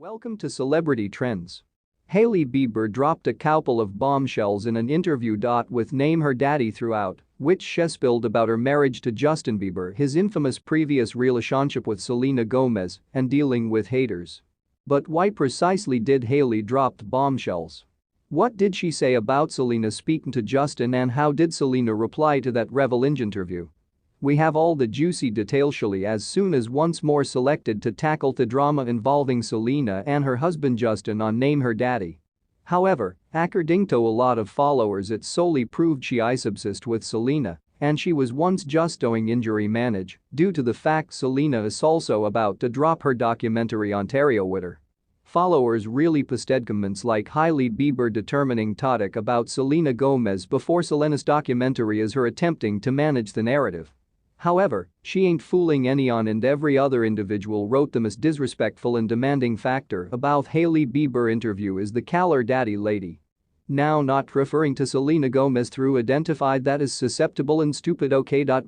Welcome to Celebrity Trends. Hailey Bieber dropped a couple of bombshells in an interview. With Name Her Daddy throughout, which she spilled about her marriage to Justin Bieber, his infamous previous relationship with Selena Gomez, and dealing with haters. But why precisely did Hailey drop the bombshells? What did she say about Selena speaking to Justin, and how did Selena reply to that revenge interview? We have all the juicy details shortly, as soon as once more selected to tackle the drama involving Selena and her husband Justin on Name Her Daddy. However, according to a lot of followers, it solely proved she is obsessed with Selena, and she was once just doing injury manage due to the fact Selena is also about to drop her documentary Ontario with her. Followers really posted comments like Hailey Bieber determining topic about Selena Gomez before Selena's documentary as her attempting to manage the narrative. However, she ain't fooling anyone, and every other individual wrote the most disrespectful and demanding factor about Hailey Bieber interview is the caller daddy lady. Now, not referring to Selena Gomez through identified that as susceptible and stupid. But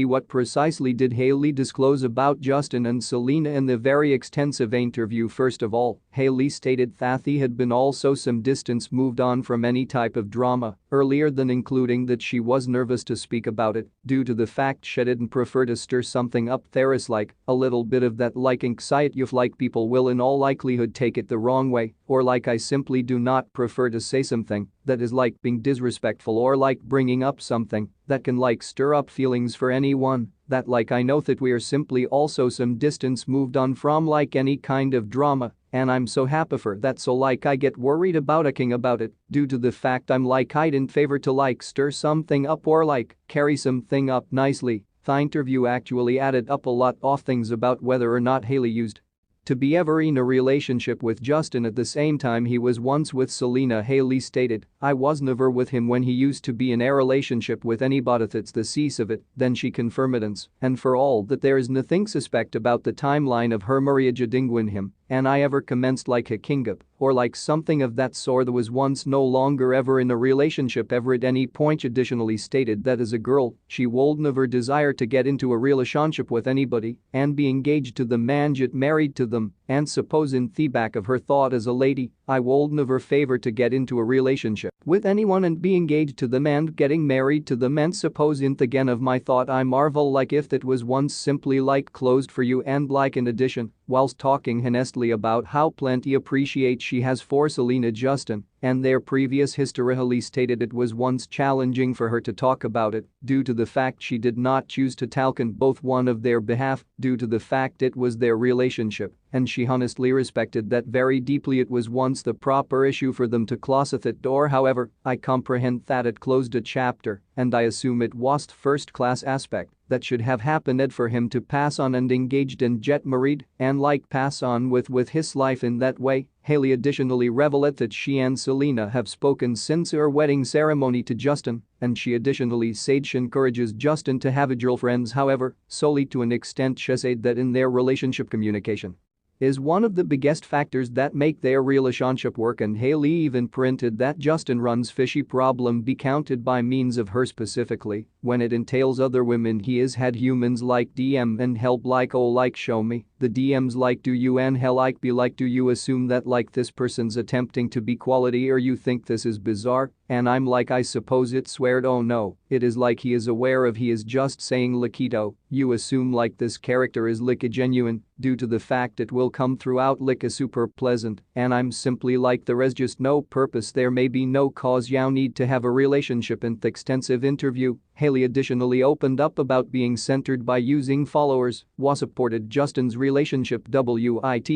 what precisely did Hailey disclose about Justin and Selena in the very extensive interview? First of all, Hailey stated that they had been also some distance moved on from any type of drama earlier, than including that she was nervous to speak about it due to the fact she didn't prefer to stir something up. There is like a little bit of that like anxiety of like people will in all likelihood take it the wrong way, or like I simply do not prefer to say something that is like being disrespectful, or like bringing up something that can like stir up feelings for anyone, that like I know that we are simply also some distance moved on from like any kind of drama, and I'm so happy for that, so like I get worried about it due to the fact I'm like I didn't favor to like stir something up or like carry something up nicely. The interview actually added up a lot of things about whether or not Hailey used to be ever in a relationship with Justin at the same time he was once with Selena. Hailey stated, "I was never with him when he used to be in a relationship with anybody, that's the cease of it." Then she confirmed it, and for all that there is nothing suspect about the timeline of her marriage with him, and I ever commenced like a king up or like something of that sort, there was once no longer ever in a relationship ever at any point. Additionally stated that as a girl, she would never desire to get into a relationship with anybody and be engaged to them and get married to them, and suppose in the back of her thought as a lady, I would never favor to get into a relationship with anyone and be engaged to them and getting married to them, and suppose in again of my thought I marvel like if that was once simply like closed for you. And like in addition, whilst talking honestly about how plenty appreciate she has for Selena Justin and their previous history, Hailey stated it was once challenging for her to talk about it due to the fact she did not choose to talk on both one of their behalf due to the fact it was their relationship, and she honestly respected that very deeply. It was once the proper issue for them to close that door. However, I comprehend that it closed a chapter, and I assume it was the first class aspect that should have happened for him to pass on and engaged and get married and like pass on with his life in that way. Hailey additionally revealed that she and Selena have spoken since her wedding ceremony to Justin, and she additionally said she encourages Justin to have a girlfriend. However, solely to an extent she said that in their relationship communication is one of the biggest factors that make their relationship work, and Hailey even printed that Justin runs fishy problem be counted by means of her specifically when it entails other women. He has had humans like DM and help like oh like show me the DMs like do you and hell like be like do you assume that like this person's attempting to be quality, or you think this is bizarre? And I'm like I suppose it's sweared. Oh no, it is like he is aware of he is just saying Liquito. You assume like this character is like a genuine due to the fact it will come throughout like a super pleasant, and I'm simply like there is just no purpose, there may be no cause you need to have a relationship. In the extensive interview, Hailey additionally opened up about being centered by using followers, was supported Justin's relationship WITHSCLENA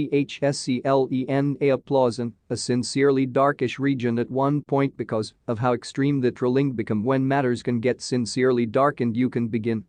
applause in a sincerely darkish region at one point because of how extreme the trolling become when matters can get sincerely dark and you can begin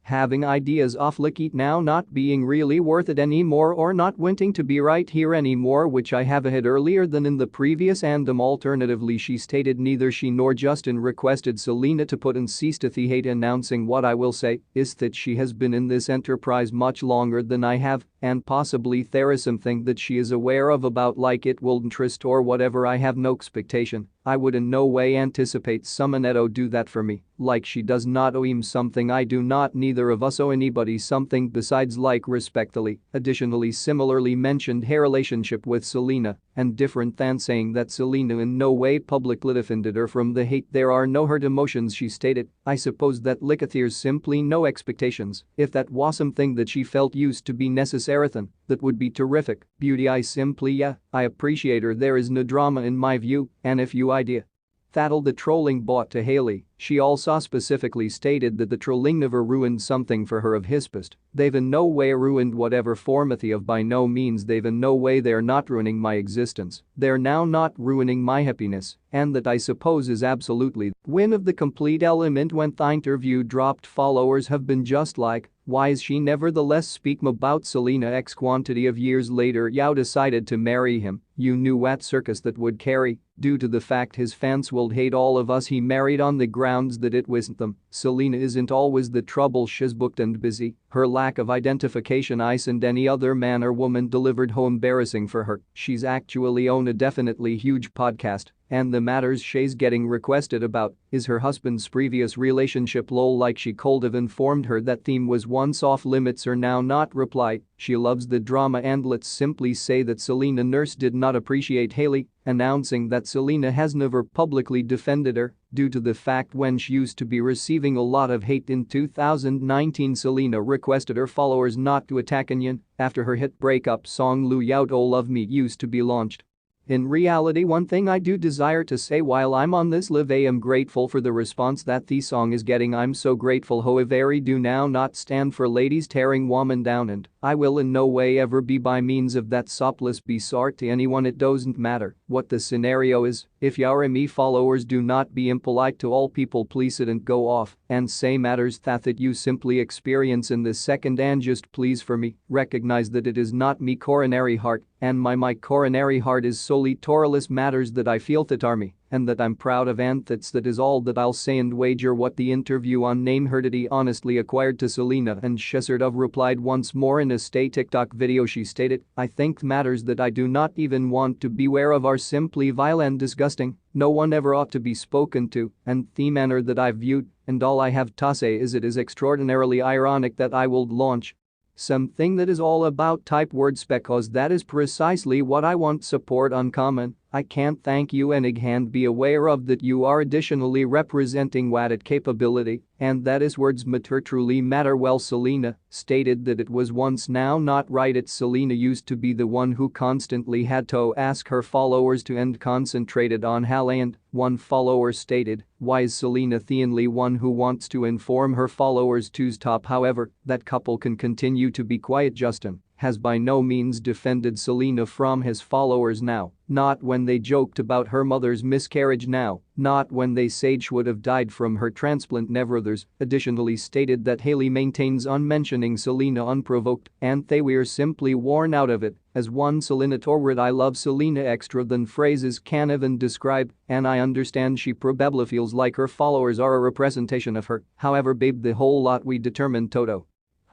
having ideas of like it now not being really worth it anymore or not wanting to be right here anymore, which I have had earlier than in the previous. And alternatively she stated neither she nor Justin requested Selena to put and cease to the hate. Announcing what I will say is that she has been in this enterprise much longer than I have, and possibly there is something that she is aware of about like it will interest or whatever. I have no expectation I would in no way anticipate someone to do that for me, like she does not owe him something I do not, neither of us owe anybody something besides like respectfully. Additionally, similarly mentioned her relationship with Selena, and different than saying that Selena in no way publicly defended her from the hate, there are no hurt emotions, she stated. I suppose that there's simply no expectations. If that was something that she felt used to be necessary, then that would be terrific. Beauty, I simply I appreciate her, there is no drama in my view, and if you idea that'll the trolling bought to Hailey, she also specifically stated that the trolling never ruined something for her of his past. They've in no way ruined whatever formathy of, by no means, they've in no way, they're not ruining my existence, they're now not ruining my happiness, and that I suppose is absolutely win of the complete element. When the interview dropped, followers have been just like, why is she nevertheless speaking about Selena X quantity of years later Yao decided to marry him, you knew what circus that would carry, due to the fact his fans will hate all of us he married on the grounds that it wasn't them. Selena isn't always the trouble, she's booked and busy, her lack of identification isn't any other man or woman delivered how embarrassing for her, she's actually own a definitely huge podcast, and the matters she's getting requested about is her husband's previous relationship lol, like she could have informed her that theme was once off limits or now not reply. She loves the drama, and let's simply say that Selena Nurse did not appreciate Hailey announcing that Selena has never publicly defended her due to the fact when she used to be receiving a lot of hate in 2019. Selena requested her followers not to attack Anyan after her hit breakup song Lu Yao Do Love Me used to be launched. In reality, one thing I do desire to say while I'm on this live, I am grateful for the response that the song is getting. I'm so grateful, however I do now not stand for ladies tearing women down, and I will in no way ever be by means of that. Sopless be sorry to anyone, it doesn't matter what the scenario is. If you're me followers, do not be impolite to all people, please sit and go off and say matters that you simply experience in this second, and just please for me recognize that it is not me coronary heart, and my coronary heart is solely Taurus matters that I feel that are me and that I'm proud of, and that is all that I'll say and wager what the interview on name Herdity honestly acquired to Selena. And she sort of replied once more in a stay TikTok video. She stated, I think matters that I do not even want to be aware of are simply vile and disgusting, no one ever ought to be spoken to, and the manner that I've viewed, and all I have to say is it is extraordinarily ironic that I will launch something that is all about type words because that is precisely what I want. Support uncommon. I can't thank you and be aware of that you are additionally representing what it capability, and that is words matter truly matter. Well, Selena stated that it was once now not right. It's Selena used to be the one who constantly had to ask her followers to end concentrated on Hailey, and one follower stated, why is Selena the only one who wants to inform her followers to stop? However, that couple can continue to be quiet. Justin has by no means defended Selena from his followers now, not when they joked about her mother's miscarriage now, not when they said she would have died from her transplant, never. Others additionally stated that Hailey maintains on mentioning Selena unprovoked and they were simply worn out of it. As one Selena toward I love Selena extra than phrases can even describe, and I understand she probably feels like her followers are a representation of her, however babe, the whole lot we determined Toto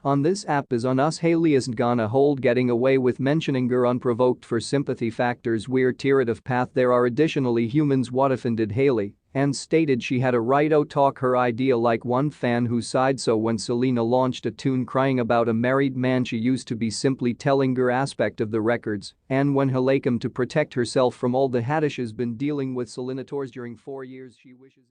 on this app is on us. Hailey isn't gonna hold getting away with mentioning her unprovoked for sympathy factors. We're tiered of path. There are additionally humans what offended Hailey and stated she had a right to talk her idea, like one fan who sighed so when Selena launched a tune crying about a married man she used to be simply telling her aspect of the records, and when Hailey came to protect herself from all the hate she's been dealing with Selena tours during 4 years she wishes